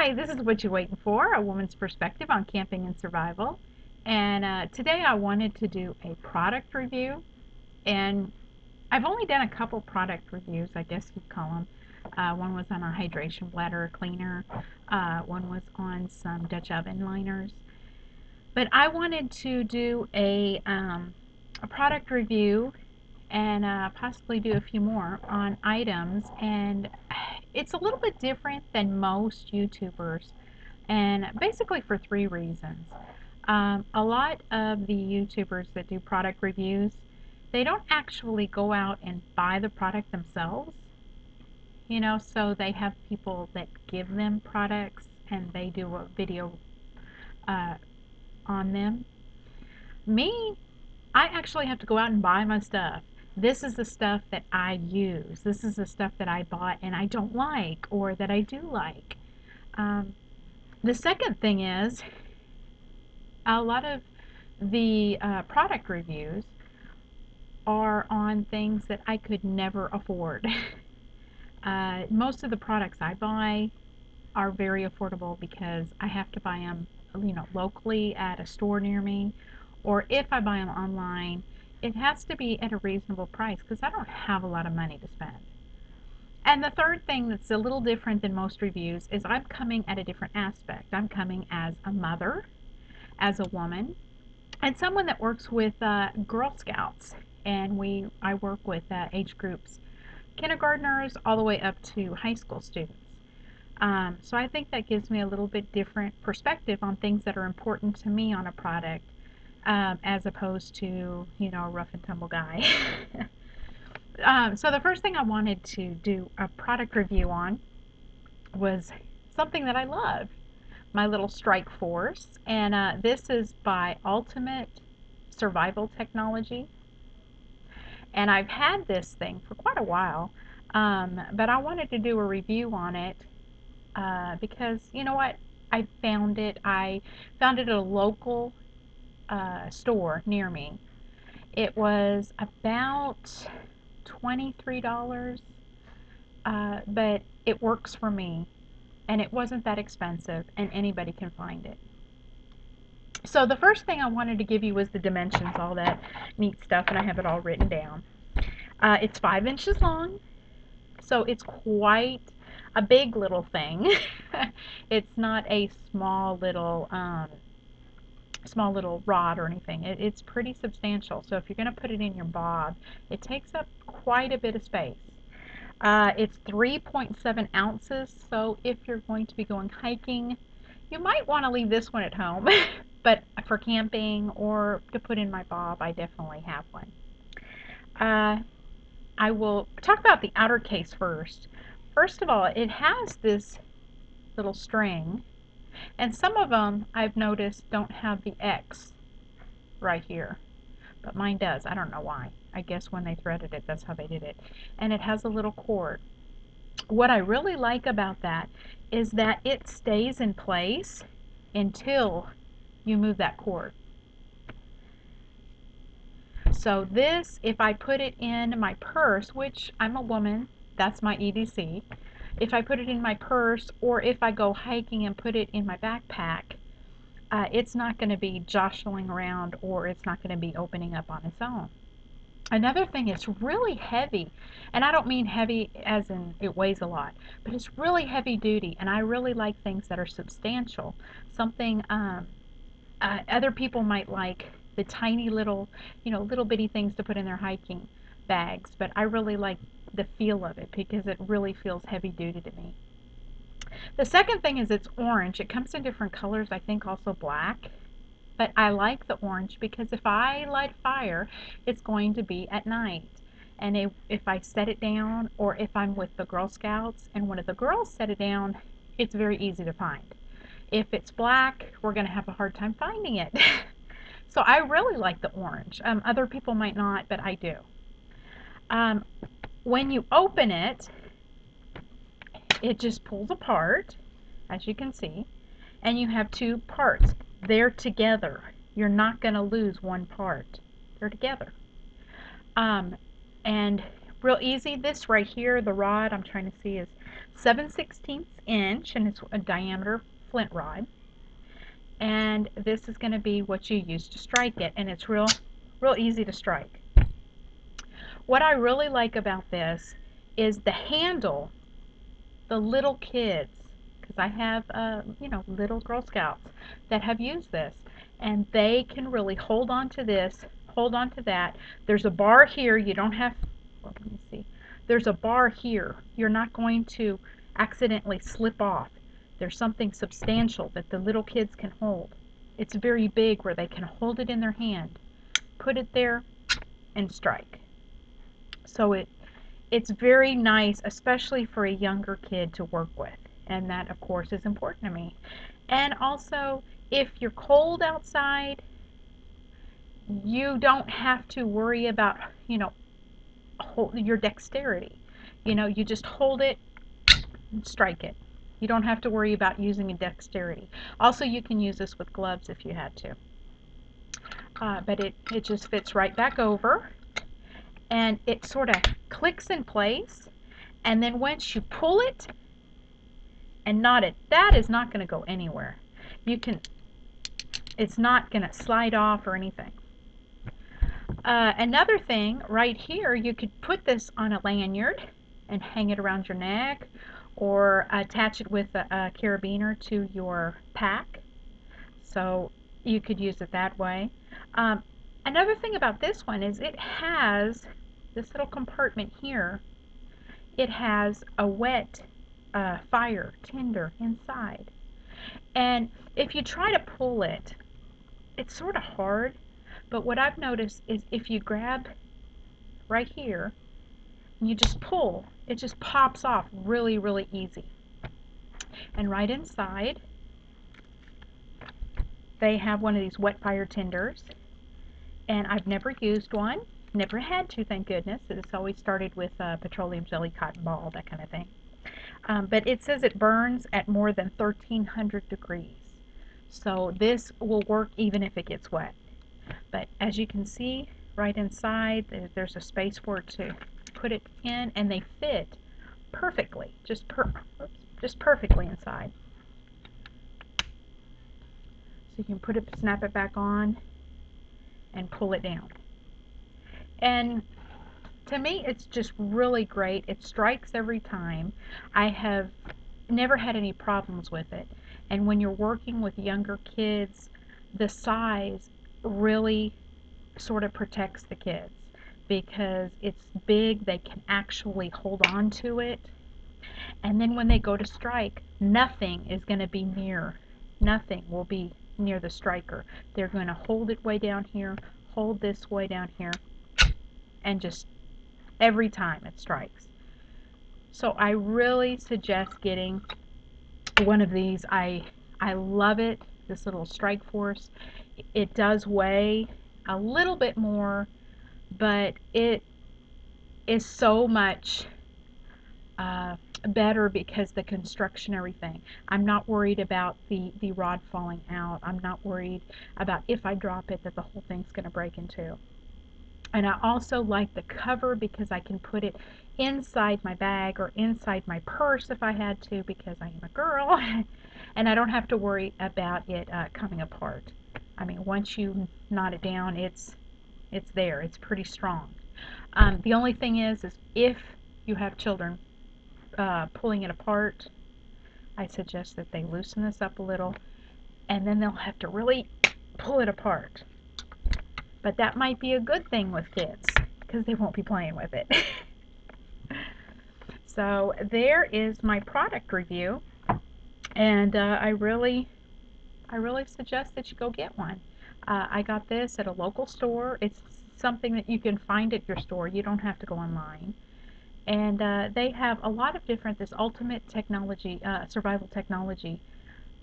Hi, this is What You Waiting For, a woman's perspective on camping and survival. And today I wanted to do a product review. And I've only done a couple product reviews, I guess you'd call them. One was on a hydration bladder cleaner. One was on some Dutch oven liners. But I wanted to do a product review and possibly do a few more on items. And it's a little bit different than most YouTubers, and basically for three reasons. A lot of the YouTubers that do product reviews, they don't actually go out and buy the product themselves, so they have people that give them products and they do a video uh, on them. Me, I actually have to go out and buy my stuff. This is the stuff that I use. This is the stuff that I bought and I don't like, or that I do like. Um, the second thing is, a lot of the product reviews are on things that I could never afford. Most of the products I buy are very affordable because I have to buy them, locally at a store near me, or if I buy them online, it has to be at a reasonable price because I don't have a lot of money to spend. And the third thing that's a little different than most reviews is I'm coming at a different aspect. I'm coming as a mother, as a woman, and someone that works with Girl Scouts. And I work with age groups, kindergartners all the way up to high school students. So I think that gives me a little bit different perspective on things that are important to me on a product, as opposed to, a rough and tumble guy. So the first thing I wanted to do a product review on was something that I love, my little Strikeforce. And this is by Ultimate Survival Technology. And I've had this thing for quite a while, but I wanted to do a review on it because, you know what? I found it at a local store near me. It was about $23, but it works for me, and it wasn't that expensive, and anybody can find it. So the first thing I wanted to give you was the dimensions, all that neat stuff, and I have it all written down. It's 5 inches long, so it's quite a big little thing. It's not a small little rod or anything. It's pretty substantial. So if you're going to put it in your bob, it takes up quite a bit of space. It's 3.7 ounces, so if you're going to be going hiking, you might want to leave this one at home. But for camping or to put in my bob, I definitely have one. Uh, I will talk about the outer case first. First of all, it has this little string, and some of them I've noticed don't have the X right here, but mine does. I don't know why. I guess when they threaded it, that's how they did it. And it has a little cord. What I really like about that is that it stays in place until you move that cord. So this, if I put it in my purse, which I'm a woman, that's my EDC. If I put it in my purse, or if I go hiking and put it in my backpack, it's not going to be jostling around, or it's not going to be opening up on its own. Another thing, it's really heavy, and I don't mean heavy as in it weighs a lot, but it's really heavy duty, and I really like things that are substantial. Something other people might like the tiny little, little bitty things to put in their hiking bags, but I really like the feel of it because it really feels heavy duty to me. The second thing is it's orange. It comes in different colors, I think also black. But I like the orange because if I light a fire, it's going to be at night. And if I set it down, or if I'm with the Girl Scouts and one of the girls set it down, it's very easy to find. If it's black, we're going to have a hard time finding it. So I really like the orange. Other people might not, but I do. When you open it, it just pulls apart, as you can see, and you have two parts. They're together. You're not going to lose one part. They're together. And Real easy. This right here, the rod I'm trying to see is 7/16 inch, and it's a diameter flint rod. And this is going to be what you use to strike it, and it's real easy to strike. What I really like about this is the handle. The little kids, because I have little Girl Scouts that have used this, and they can really hold on to this, hold on to that. There's a bar here. You don't have, well, let me see. There's a bar here. You're not going to accidentally slip off. There's something substantial that the little kids can hold. It's very big where they can hold it in their hand, put it there, and strike. So it's very nice, especially for a younger kid to work with. And that, of course, is important to me. And also, if you're cold outside, you don't have to worry about, your dexterity. You just hold it and strike it. You don't have to worry about using a dexterity. Also, you can use this with gloves if you had to. But it just fits right back over, and it sort of clicks in place. And then once you pull it and knot it, that is not going to go anywhere. It's not going to slide off or anything. Another thing, right here, you could put this on a lanyard and hang it around your neck, or attach it with a carabiner to your pack. So you could use it that way. Another thing about this one is it has this little compartment here. It has a wet fire tinder inside. And if you try to pull it, it's sort of hard. But what I've noticed is if you grab right here and you just pull, it just pops off really, really easy. And right inside, they have one of these wet fire tinders. And I've never used one. Never had to, thank goodness. It's always started with petroleum jelly, cotton ball, that kind of thing. But it says it burns at more than 1,300 degrees. So this will work even if it gets wet. But as you can see, right inside, there's a space for it to put it in, and they fit perfectly, just perfectly inside. So you can put it, snap it back on, and pull it down. And to me, it's just really great. It strikes every time. I have never had any problems with it. And when you're working with younger kids, the size really sort of protects the kids because it's big. They can actually hold on to it. And then when they go to strike, nothing will be near the striker. They're going to hold it way down here, hold this way down here, and just every time it strikes. So I really suggest getting one of these. I love it, this little Strikeforce. It does weigh a little bit more, but it is so much better because the construction, everything. I'm not worried about the rod falling out. I'm not worried about if I drop it that the whole thing's going to break in two. And I also like the cover because I can put it inside my bag or inside my purse if I had to, because I am a girl. And I don't have to worry about it coming apart. I mean, once you knot it down, it's there. It's pretty strong. The only thing is if you have children pulling it apart, I suggest that they loosen this up a little, and then they'll have to really pull it apart. But that might be a good thing with kids because they won't be playing with it. So there is my product review, and I really suggest that you go get one. I got this at a local store. It's something that you can find at your store. You don't have to go online. And they have a lot of different, this ultimate technology, survival technology,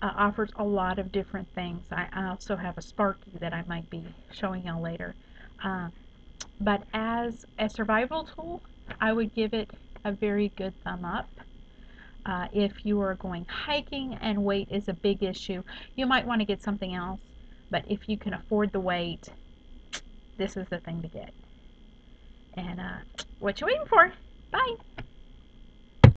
offers a lot of different things. I also have a Sparky that I might be showing y'all later. But as a survival tool, I would give it a very good thumb up. If you are going hiking and weight is a big issue, you might want to get something else. But if you can afford the weight, this is the thing to get. And what you waiting for? Bye.